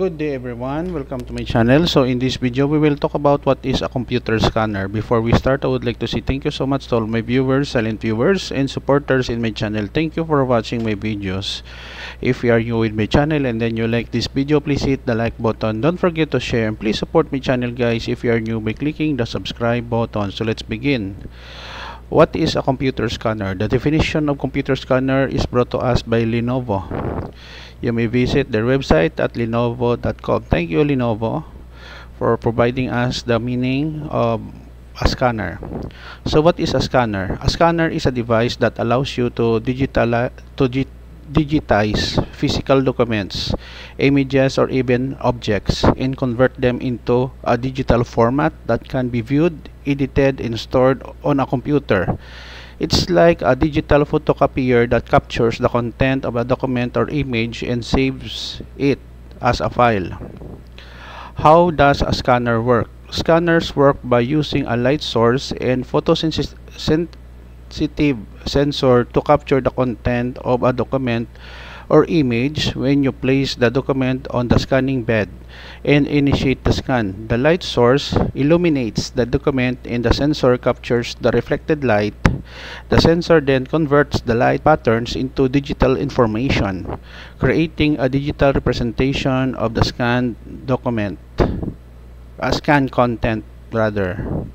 Good day everyone, welcome to my channel. So in this video we will talk about what is a computer scanner. Before we start, I would like to say thank you so much to all my viewers, silent viewers and supporters in my channel. Thank you for watching my videos. If you are new with my channel and then you like this video, please hit the like button. Don't forget to share and please support my channel guys if you are new by clicking the subscribe button. So let's begin. What is a computer scanner? The definition of computer scanner is brought to us by Lenovo. You may visit their website at lenovo.com. Thank you Lenovo for providing us the meaning of a scanner. So what is a scanner? A scanner is a device that allows you to digitize physical documents, images or even objects and convert them into a digital format that can be viewed, edited and stored on a computer. It's like a digital photocopier that captures the content of a document or image and saves it as a file. How does a scanner work? Scanners work by using a light source and photosensitive sensor to capture the content of a document or image. When you place the document on the scanning bed and initiate the scan, the light source illuminates the document and the sensor captures the reflected light. The sensor then converts the light patterns into digital information, creating a digital representation of the scanned document, scanned content rather.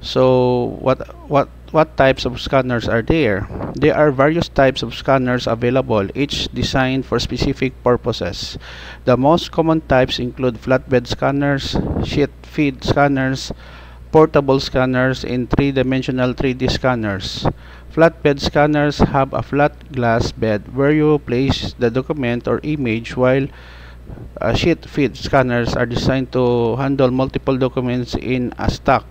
So what types of scanners are there? There are various types of scanners available, each designed for specific purposes. The most common types include flatbed scanners, sheet feed scanners, portable scanners, and three-dimensional 3D scanners. Flatbed scanners have a flat glass bed where you place the document or image, while sheet feed scanners are designed to handle multiple documents in a stack.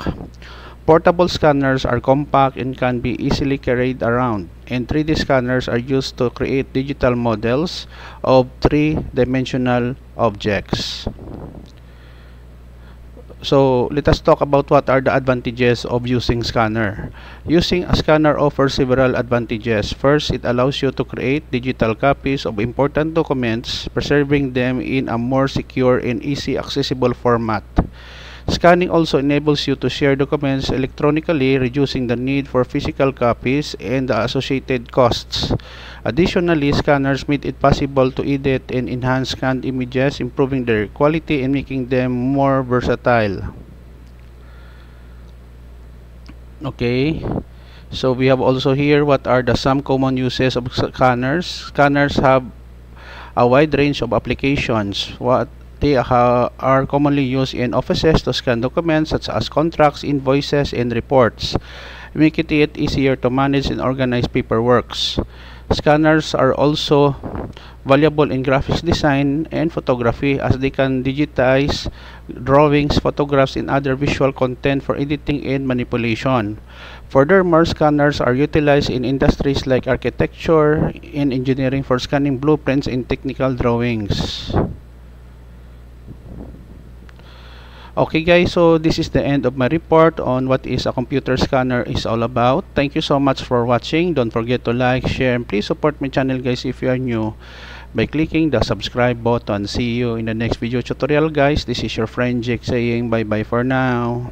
Portable scanners are compact and can be easily carried around, and 3D scanners are used to create digital models of three-dimensional objects. So let us talk about what are the advantages of using scanner. Using a scanner offers several advantages. First, it allows you to create digital copies of important documents, preserving them in a more secure and easy accessible format. Scanning also enables you to share documents electronically, reducing the need for physical copies and the associated costs. Additionally, scanners make it possible to edit and enhance scanned images, improving their quality and making them more versatile. Okay, so we have also here what are some common uses of scanners. Scanners have a wide range of applications. They are commonly used in offices to scan documents such as contracts, invoices, and reports, making it easier to manage and organize paperwork. Scanners are also valuable in graphics design and photography, as they can digitize drawings, photographs, and other visual content for editing and manipulation. Furthermore, scanners are utilized in industries like architecture and engineering for scanning blueprints and technical drawings. Okay guys, so this is the end of my report on what is a computer scanner is all about. Thank you so much for watching. Don't forget to like, share, and please support my channel guys if you are new by clicking the subscribe button. See you in the next video tutorial guys. This is your friend Jake saying bye bye for now.